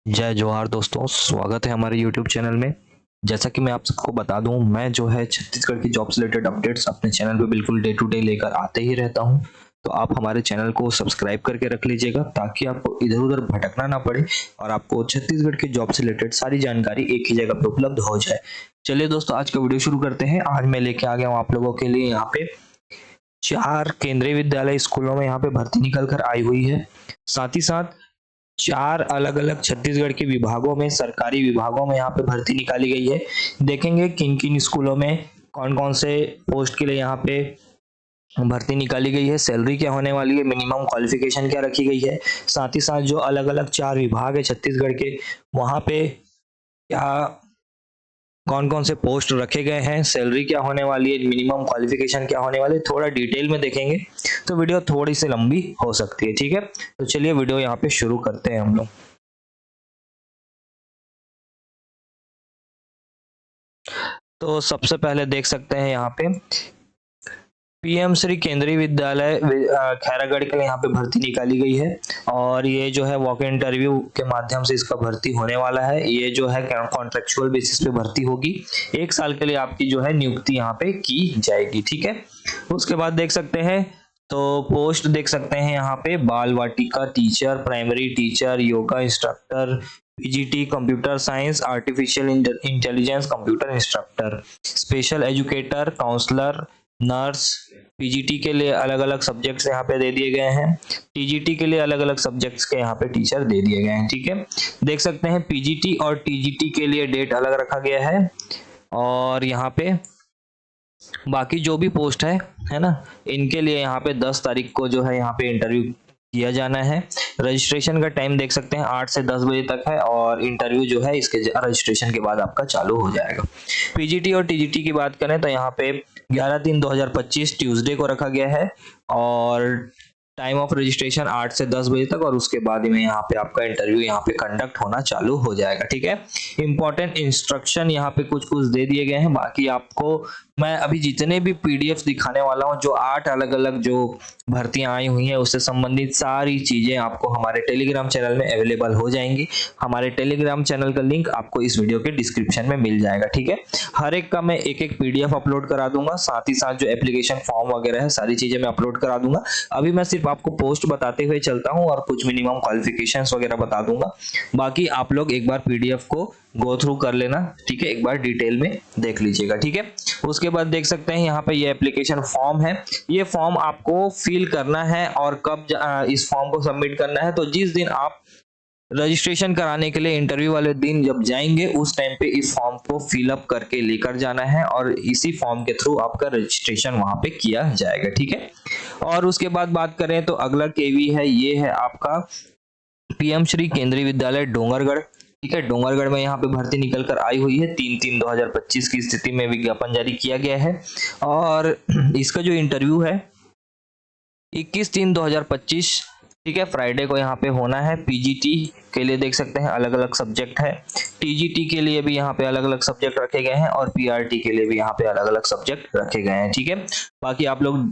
जय जोहार दोस्तों, स्वागत है हमारे YouTube चैनल में। जैसा कि मैं आप सबको बता दूं, मैं जो है छत्तीसगढ़ की जॉब से रिलेटेड अपडेट्स अपने चैनल पे बिल्कुल डे टू डे लेकर आते ही रहता हूं। तो आप हमारे चैनल को सब्सक्राइब करके रख लीजिएगा ताकि आपको इधर उधर भटकना ना पड़े और आपको छत्तीसगढ़ की जॉब से रिलेटेड सारी जानकारी एक ही जगह पे उपलब्ध हो जाए। चलिए दोस्तों, आज का वीडियो शुरू करते हैं। आज मैं लेके आ गया हूँ आप लोगों के लिए यहाँ पे 4 केंद्रीय विद्यालय स्कूलों में यहाँ पे भर्ती निकल कर आई हुई है। साथ ही साथ 4 अलग-अलग छत्तीसगढ़ के विभागों में, सरकारी विभागों में यहाँ पे भर्ती निकाली गई है। देखेंगे किन-किन स्कूलों में कौन-कौन से पोस्ट के लिए यहाँ पे भर्ती निकाली गई है, सैलरी क्या होने वाली है, मिनिमम क्वालिफिकेशन क्या रखी गई है। साथ ही साथ जो अलग-अलग 4 विभाग है छत्तीसगढ़ के, वहाँ पे क्या कौन-कौन से पोस्ट रखे गए हैं, सैलरी क्या होने वाली है, मिनिमम क्वालिफिकेशन क्या होने वाली है, थोड़ा डिटेल में देखेंगे तो वीडियो थोड़ी सी लंबी हो सकती है। ठीक है, तो चलिए वीडियो यहाँ पे शुरू करते हैं हम लोग। तो सबसे पहले देख सकते हैं यहाँ पे पीएम श्री केंद्रीय विद्यालय खैरागढ़ के लिए यहाँ पे भर्ती निकाली गई है और ये जो है वॉक इंटरव्यू के माध्यम से इसका भर्ती होने वाला है। ये जो है कॉन्ट्रेक्चुअल बेसिस पे भर्ती होगी। 1 साल के लिए आपकी जो है नियुक्ति यहाँ पे की जाएगी। ठीक है, उसके बाद देख सकते हैं तो पोस्ट देख सकते हैं यहाँ पे Bal Vatika teacher, primary teacher, yoga instructor, PGT computer science, artificial intelligence computer instructor, special educator, counsellor, nurse. PGT के लिए अलग अलग सब्जेक्ट्स यहाँ पे दे दिए गए हैं, टीजीटी के लिए अलग अलग सब्जेक्ट्स के यहाँ पे टीचर दे दिए गए हैं। ठीक है, देख सकते हैं पीजीटी और टीजीटी के लिए डेट अलग रखा गया है और यहाँ पे बाकी जो भी पोस्ट है ना, इनके लिए यहाँ पे 10 तारीख को जो है यहाँ पे इंटरव्यू किया जाना है। रजिस्ट्रेशन का टाइम देख सकते हैं 8 से 10 बजे तक है और इंटरव्यू जो है इसके रजिस्ट्रेशन के बाद आपका चालू हो जाएगा। पीजीटी और टीजीटी की बात करें तो यहाँ पे 11/3/2025 ट्यूसडे को रखा गया है और टाइम ऑफ रजिस्ट्रेशन 8 से 10 बजे तक और उसके बाद में यहाँ पे आपका इंटरव्यू यहाँ पे कंडक्ट होना चालू हो जाएगा। ठीक है, इंपॉर्टेंट इंस्ट्रक्शन यहाँ पे कुछ कुछ दे दिए गए हैं। बाकी आपको मैं अभी जितने भी पीडीएफ दिखाने वाला हूँ, जो 8 अलग अलग जो भर्तियां आई हुई हैं उससे संबंधित सारी चीजें आपको हमारे टेलीग्राम चैनल में अवेलेबल हो जाएंगी। हमारे टेलीग्राम चैनल का लिंक आपको इस वीडियो के डिस्क्रिप्शन में मिल जाएगा। ठीक है, हर एक का मैं एक एक पीडीएफ अपलोड करा दूंगा, साथ ही साथ जो एप्लीकेशन फॉर्म वगैरह है सारी चीजें मैं अपलोड करा दूंगा। अभी मैं सिर्फ आपको पोस्ट बताते हुए चलता हूँ और कुछ मिनिमम क्वालिफिकेशंस वगैरह बता दूंगा। बाकी आप लोग एक बार पीडीएफ को गो थ्रू कर लेना। ठीक है, एक बार डिटेल में देख लीजिएगा। ठीक है, उसके बाद देख सकते हैं यहाँ पे ये एप्लीकेशन फॉर्म है। ये फॉर्म आपको फिल करना है और कब इस फॉर्म को सबमिट करना है, तो जिस दिन आप रजिस्ट्रेशन कराने के लिए इंटरव्यू वाले दिन जब जाएंगे उस टाइम पे इस फॉर्म को फिलअप करके लेकर जाना है और इसी फॉर्म के थ्रू आपका रजिस्ट्रेशन वहां पे किया जाएगा। ठीक है, और उसके बाद बात करें तो अगला केवी है, ये है आपका पीएम श्री केंद्रीय विद्यालय डोंगरगढ़। ठीक है, डोंगरगढ़ में यहाँ पे भर्ती निकल कर आई हुई है। 3/3/2025 की स्थिति में विज्ञापन जारी किया गया है और इसका जो इंटरव्यू है 21/3/2025, ठीक है, फ्राइडे को यहाँ पे होना है। पीजीटी के लिए देख सकते हैं अलग अलग सब्जेक्ट है, टीजीटी के लिए भी यहाँ पे अलग अलग सब्जेक्ट रखे गए हैं और पीआरटी के लिए भी यहाँ पे अलग अलग सब्जेक्ट रखे गए हैं। ठीक है, बाकी आप लोग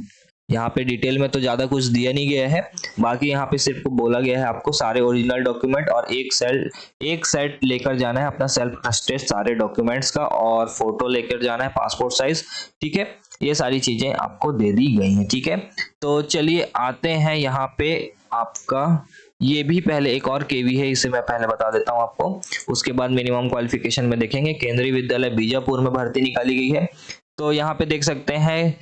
यहाँ पे डिटेल में तो ज्यादा कुछ दिया नहीं गया है। बाकी यहाँ पे सिर्फ बोला गया है आपको सारे ओरिजिनल डॉक्यूमेंट और एक सेट लेकर जाना है अपना सेल्फ अटेस्ट सारे डॉक्यूमेंट्स का और फोटो लेकर जाना है पासपोर्ट साइज। ठीक है, ये सारी चीजें आपको दे दी गई हैं। ठीक है, तो चलिए आते हैं यहाँ पे आपका ये भी पहले एक और केवी है, इसे मैं पहले बता देता हूँ आपको, उसके बाद मिनिमम क्वालिफिकेशन में देखेंगे। केंद्रीय विद्यालय बीजापुर में भर्ती निकाली गई है। तो यहाँ पे देख सकते हैं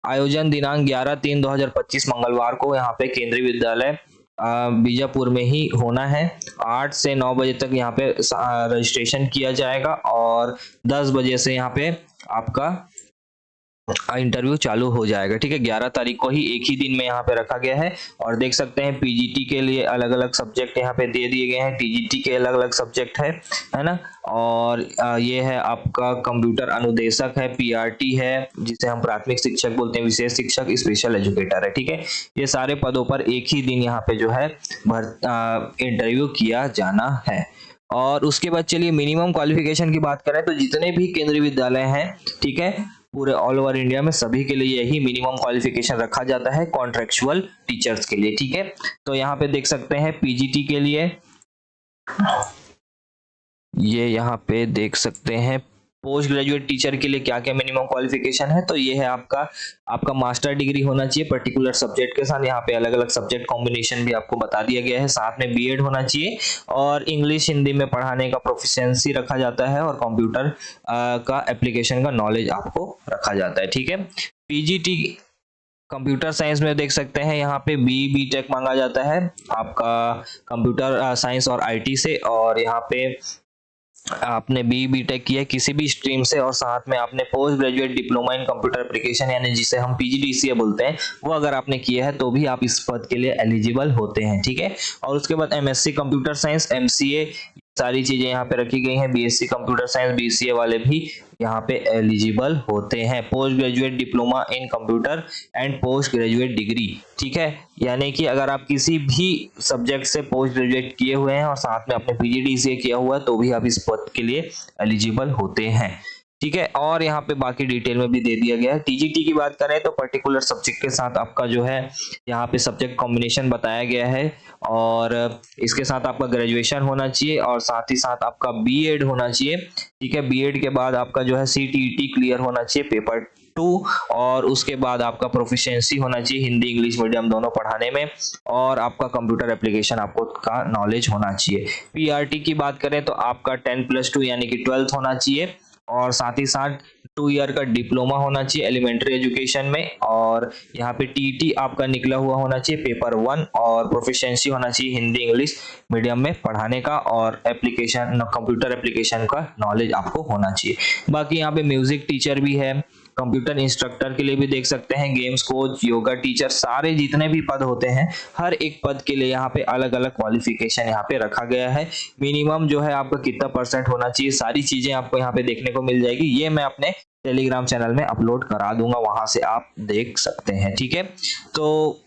आयोजन दिनांक 11/3/2025 मंगलवार को यहाँ पे केंद्रीय विद्यालय बीजापुर में ही होना है। 8 से 9 बजे तक यहाँ पे रजिस्ट्रेशन किया जाएगा और 10 बजे से यहाँ पे आपका इंटरव्यू चालू हो जाएगा। ठीक है, 11 तारीख को ही एक ही दिन में यहाँ पे रखा गया है और देख सकते हैं पीजीटी के लिए अलग अलग सब्जेक्ट यहाँ पे दे दिए गए हैं, टीजीटी के अलग अलग सब्जेक्ट है ना, और ये है आपका कंप्यूटर अनुदेशक है, पीआरटी है जिसे हम प्राथमिक शिक्षक बोलते हैं, विशेष शिक्षक, स्पेशल एजुकेटर है। ठीक है, ये सारे पदों पर एक ही दिन यहाँ पे जो है इंटरव्यू किया जाना है। और उसके बाद चलिए मिनिमम क्वालिफिकेशन की बात करें तो जितने भी केंद्रीय विद्यालय हैं, ठीक है, पूरे ऑल ओवर इंडिया में सभी के लिए यही मिनिमम क्वालिफिकेशन रखा जाता है कॉन्ट्रेक्चुअल टीचर्स के लिए। ठीक है, तो यहाँ पे देख सकते हैं पीजीटी के लिए ये यहाँ पे देख सकते हैं पोस्ट ग्रेजुएट टीचर के लिए क्या क्या मिनिमम क्वालिफिकेशन है। तो ये है आपका आपका मास्टर डिग्री होना चाहिए पर्टिकुलर सब्जेक्ट के साथ। यहाँ पे अलग अलग सब्जेक्ट कॉम्बिनेशन भी आपको बता दिया गया है। साथ में बीएड होना चाहिए और इंग्लिश हिंदी में पढ़ाने का प्रोफिशिएंसी रखा जाता है और कंप्यूटर का एप्लीकेशन का नॉलेज आपको रखा जाता है। ठीक है, पीजीटी कंप्यूटर साइंस में देख सकते हैं यहाँ पे बीटेक मांगा जाता है आपका कंप्यूटर साइंस और आईटी से, और यहाँ पे आपने बीटेक किया किसी भी स्ट्रीम से और साथ में आपने post graduate diploma in computer application यानी जिसे हम पीजीडीसीए बोलते हैं वो अगर आपने किया है तो भी आप इस पद के लिए एलिजिबल होते हैं। ठीक है, और उसके बाद एमएससी कंप्यूटर साइंस, एमसीए, सारी चीजें यहाँ पे रखी गई हैं। बीएससी कंप्यूटर साइंस बीसीए वाले भी यहाँ पे एलिजिबल होते हैं। Post graduate diploma in computer and post graduate degree, ठीक है, यानी कि अगर आप किसी भी सब्जेक्ट से पोस्ट ग्रेजुएट किए हुए हैं और साथ में आपने पीजीडीसीए किया हुआ है तो भी आप इस पद के लिए एलिजिबल होते हैं। ठीक है, और यहाँ पे बाकी डिटेल में भी दे दिया गया है। टीजीटी की बात करें तो पर्टिकुलर सब्जेक्ट के साथ आपका जो है यहाँ पे सब्जेक्ट कॉम्बिनेशन बताया गया है और इसके साथ आपका ग्रेजुएशन होना चाहिए और साथ ही साथ आपका बीएड होना चाहिए। ठीक है, बीएड के बाद आपका जो है सीटीईटी क्लियर होना चाहिए पेपर 2 और उसके बाद आपका प्रोफिशिएंसी होना चाहिए हिंदी इंग्लिश मीडियम दोनों पढ़ाने में और आपका कंप्यूटर एप्लीकेशन आपको का नॉलेज होना चाहिए। पीआरटी की बात करें तो आपका 10+2 यानी कि 12th होना चाहिए और साथ ही साथ 2 ईयर का डिप्लोमा होना चाहिए एलिमेंट्री एजुकेशन में और यहाँ पे टीटी आपका निकला हुआ होना चाहिए पेपर 1 और प्रोफिशिएंसी होना चाहिए हिंदी इंग्लिश मीडियम में पढ़ाने का और एप्लीकेशन कंप्यूटर एप्लीकेशन का नॉलेज आपको होना चाहिए। बाकी यहाँ पे म्यूजिक टीचर भी है, कंप्यूटर इंस्ट्रक्टर के लिए भी देख सकते हैं, गेम्स कोच, योगा टीचर, सारे जितने भी पद होते हैं हर एक पद के लिए यहाँ पे अलग अलग क्वालिफिकेशन यहाँ पे रखा गया है। मिनिमम जो है आपका कितना % होना चाहिए सारी चीजें आपको यहाँ पे देखने को मिल जाएगी। ये मैं अपने टेलीग्राम चैनल में अपलोड करा दूंगा, वहां से आप देख सकते हैं। ठीक है, तो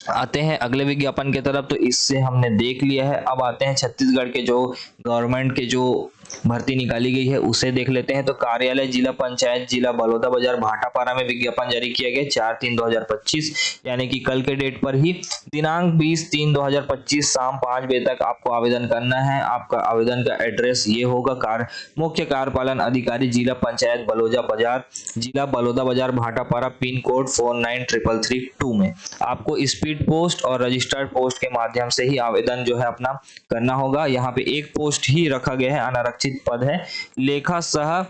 आते हैं अगले विज्ञापन की तरफ। तो इससे हमने देख लिया है, अब आते हैं छत्तीसगढ़ के जो गवर्नमेंट के जो भर्ती निकाली गई है उसे देख लेते हैं। तो कार्यालय जिला पंचायत जिला बलौदाबाजार भाटापारा में विज्ञापन जारी किया गया 4/3/2025 यानी कि कल के डेट पर ही दिनांक 20/3/2025 शाम 5 बजे तक आपको आवेदन करना है। आपका आवेदन का एड्रेस ये होगा मुख्य कार्यपालन अधिकारी जिला पंचायत बलौदाबाजार जिला बलौदाबाजार भाटापारा पिन कोड 493332 में। आपको स्पीड पोस्ट और रजिस्टर्ड पोस्ट के माध्यम से ही आवेदन जो है अपना करना होगा। यहाँ पे एक पोस्ट ही रखा गया है, अनारक्षित पद है, लेखा सह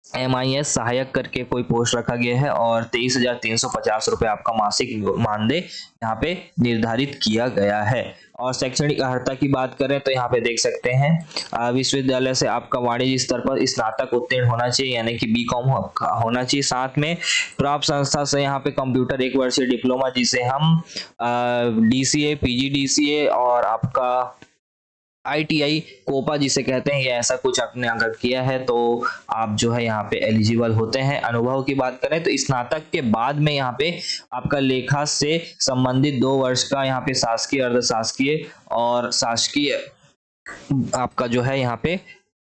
MIS सहायक करके कोई पोस्ट रखा गया है और 23,350 रुपए आपका मासिक मानदेय यहाँ पे निर्धारित किया गया है। और शैक्षणिक अर्हता की बात करें तो यहाँ पे देख सकते हैं विश्वविद्यालय से आपका वाणिज्य स्तर पर स्नातक उत्तीर्ण होना चाहिए यानी कि BCom होना चाहिए। साथ में प्राप्त संस्था से यहाँ पे कंप्यूटर 1 वर्षीय डिप्लोमा जिसे हम DCA PGDCA और आपका ITI कोपा जिसे कहते हैं, ये ऐसा कुछ आपने अगर किया है तो आप जो है यहाँ पे एलिजिबल होते हैं। अनुभव की बात करें तो स्नातक के बाद में यहाँ पे आपका लेखा से संबंधित 2 वर्ष का यहाँ पे शासकीय अर्धशासकीय और शासकीय आपका जो है यहाँ पे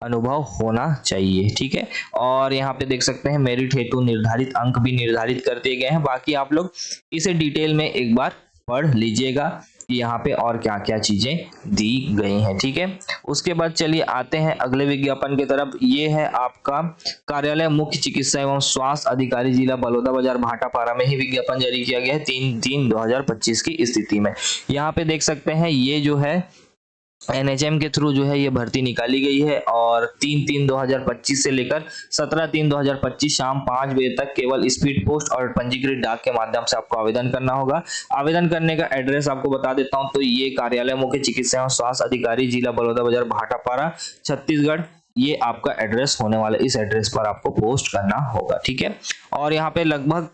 अनुभव होना चाहिए। ठीक है, और यहाँ पे देख सकते हैं मेरिट हेतु निर्धारित अंक भी निर्धारित कर दिए गए हैं। बाकी आप लोग इसे डिटेल में एक बार पढ़ लीजिएगा यहाँ पे और क्या क्या चीजें दी गई हैं। ठीक है, उसके बाद चलिए आते हैं अगले विज्ञापन की तरफ। ये है आपका कार्यालय मुख्य चिकित्सा एवं स्वास्थ्य अधिकारी जिला बलौदाबाजार भाटापारा में ही विज्ञापन जारी किया गया है 3/3/2025 की स्थिति में। यहाँ पे देख सकते हैं ये जो है NHM के थ्रू जो है ये भर्ती निकाली गई है और 3/3/2025 से लेकर 17/3/2025 शाम 5 बजे तक केवल स्पीड पोस्ट और पंजीकृत डाक के माध्यम से आपको आवेदन करना होगा। आवेदन करने का एड्रेस आपको बता देता हूं, तो ये कार्यालय मुख्य चिकित्सा एवं स्वास्थ्य अधिकारी जिला बलौदाबाजार भाटापारा छत्तीसगढ़, ये आपका एड्रेस होने वाला, इस एड्रेस पर आपको पोस्ट करना होगा। ठीक है, और यहाँ पे लगभग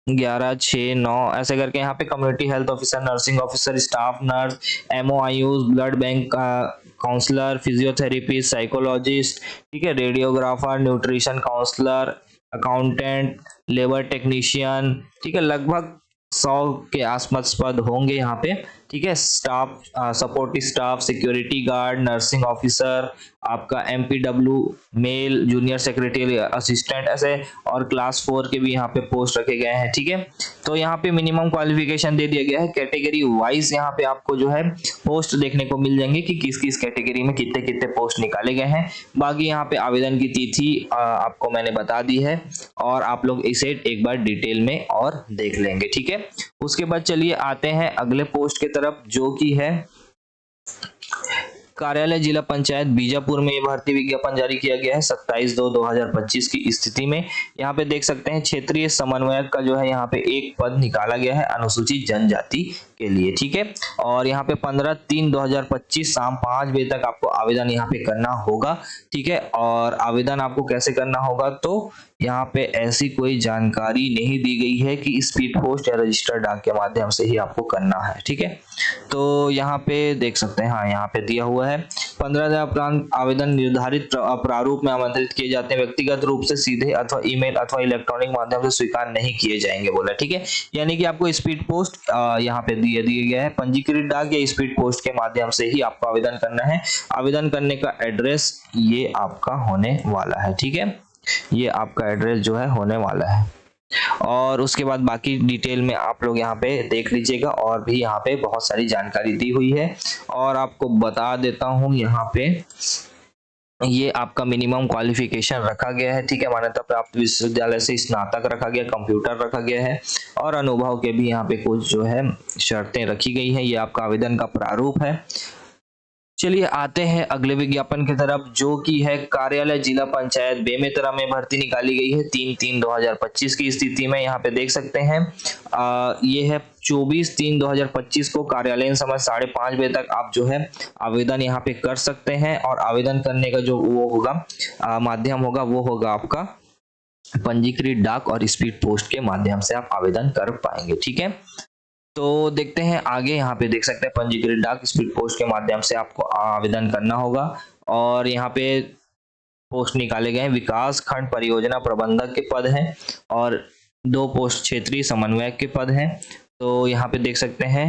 11, 6, 9 ऐसे करके यहाँ पे community health officer, nursing officer, staff nurse, MOIUs, blood bank counsellor, physiotherapist, psychologist, ठीक है, radiographer, nutrition counsellor, accountant, labour technician, ठीक है, लगभग 100 के आसपास पद होंगे यहाँ पे, ठीक है। Staff, supportive staff, security guard, nursing officer, आपका MPW, male junior secretary assistant, ऐसे और क्लास 4 के भी यहाँ पे पोस्ट रखे गए हैं, ठीक है। तो यहाँ पे मिनिमम क्वालिफिकेशन दे दिया गया है। कैटेगरी वाइज यहाँ पे आपको जो है पोस्ट देखने को मिल जाएंगे कि किस किस कैटेगरी में कितने कितने पोस्ट निकाले गए हैं। बाकी यहाँ पे आवेदन की तिथि आपको मैंने बता दी है, और आप लोग इसे एक बार डिटेल में और देख लेंगे, ठीक है। उसके बाद चलिए आते हैं अगले पोस्ट की तरफ, जो कि है कार्यालय जिला पंचायत बीजापुर में। भर्ती विज्ञापन जारी किया गया है 27/2/2025 की स्थिति में। यहाँ पे देख सकते हैं क्षेत्रीय समन्वयक का जो है यहाँ पे एक पद निकाला गया है अनुसूचित जनजाति के लिए, ठीक है। और यहाँ पे 15/3/2025 शाम 5 बजे तक आपको आवेदन यहाँ पे करना होगा, ठीक है। और आवेदन आपको कैसे करना होगा, तो यहाँ पे ऐसी कोई जानकारी नहीं दी गई है कि स्पीड पोस्ट या रजिस्टर्ड डाक के माध्यम से ही आपको करना है, ठीक है। तो यहाँ पे देख सकते हैं, हाँ यहाँ पे दिया हुआ है 15 दिन उपरांत आवेदन निर्धारित प्रारूप में आमंत्रित किए जाते हैं, व्यक्तिगत रूप से सीधे अथवा ईमेल अथवा इलेक्ट्रॉनिक माध्यम से स्वीकार नहीं किए जाएंगे बोला, ठीक है। यानी कि आपको स्पीड पोस्ट यहाँ पे दिया गया है, पंजीकृत डाक या स्पीड पोस्ट के माध्यम से ही आपको आवेदन करना है। आवेदन करने का एड्रेस ये आपका होने वाला है, ठीक है। ये आपका एड्रेस जो है होने वाला है, और उसके बाद बाकी डिटेल में आप लोग यहाँ पे देख लीजिएगा, और भी यहाँ पे बहुत सारी जानकारी दी हुई है। और आपको बता देता हूँ यहाँ पे ये आपका मिनिमम क्वालिफिकेशन रखा गया है, ठीक है। मान्यता प्राप्त विश्वविद्यालय से स्नातक रखा गया, कंप्यूटर रखा गया है, और अनुभव के भी यहाँ पे कुछ जो है शर्तें रखी गई हैं। ये आपका आवेदन का प्रारूप है। चलिए आते हैं अगले विज्ञापन की तरफ, जो कि है कार्यालय जिला पंचायत बेमेतरा में भर्ती निकाली गई है 3/3/2025 की स्थिति में। यहाँ पे देख सकते हैं ये है 24/3/2025 को कार्यालयीन समय 5:30 बजे तक आप जो है आवेदन यहाँ पे कर सकते हैं। और आवेदन करने का जो वो होगा माध्यम होगा, वो होगा आपका पंजीकृत डाक और स्पीड पोस्ट के माध्यम से आप आवेदन कर पाएंगे, ठीक है। तो देखते हैं आगे, यहाँ पे देख सकते हैं पंजीकृत डाक स्पीड पोस्ट के माध्यम से आपको आवेदन करना होगा। और यहाँ पे पोस्ट निकाले गए हैं, विकास खंड परियोजना प्रबंधक के पद हैं, और 2 पोस्ट क्षेत्रीय समन्वयक के पद हैं। तो यहाँ पे देख सकते हैं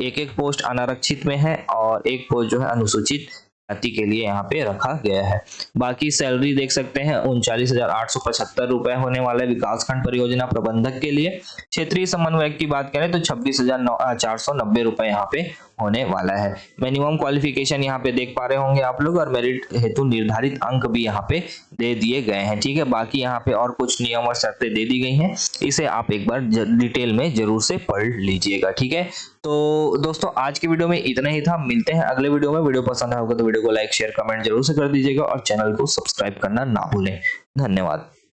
एक पोस्ट अनारक्षित में है, और एक पोस्ट जो है अनुसूचित जाति के लिए यहाँ पे रखा गया है। बाकी सैलरी देख सकते हैं 39,875 रुपए होने वाला है विकासखंड परियोजना प्रबंधक के लिए। क्षेत्रीय समन्वयक की बात करें तो 26,490 रुपए यहाँ पे होने वाला है। मिनिमम क्वालिफिकेशन यहाँ पे देख पा रहे होंगे आप लोग, और मेरिट हेतु निर्धारित अंक भी यहाँ पे दे दिए गए हैं, ठीक है। बाकी यहाँ पे और कुछ नियम और शर्तें दे दी गई हैं, इसे आप एक बार डिटेल में जरूर से पढ़ लीजिएगा, ठीक है। तो दोस्तों आज की वीडियो में इतना ही था, मिलते हैं अगले वीडियो में। वीडियो पसंद आया होगा तो वीडियो को लाइक शेयर कमेंट जरूर से कर दीजिएगा, और चैनल को सब्सक्राइब करना ना भूलें। धन्यवाद।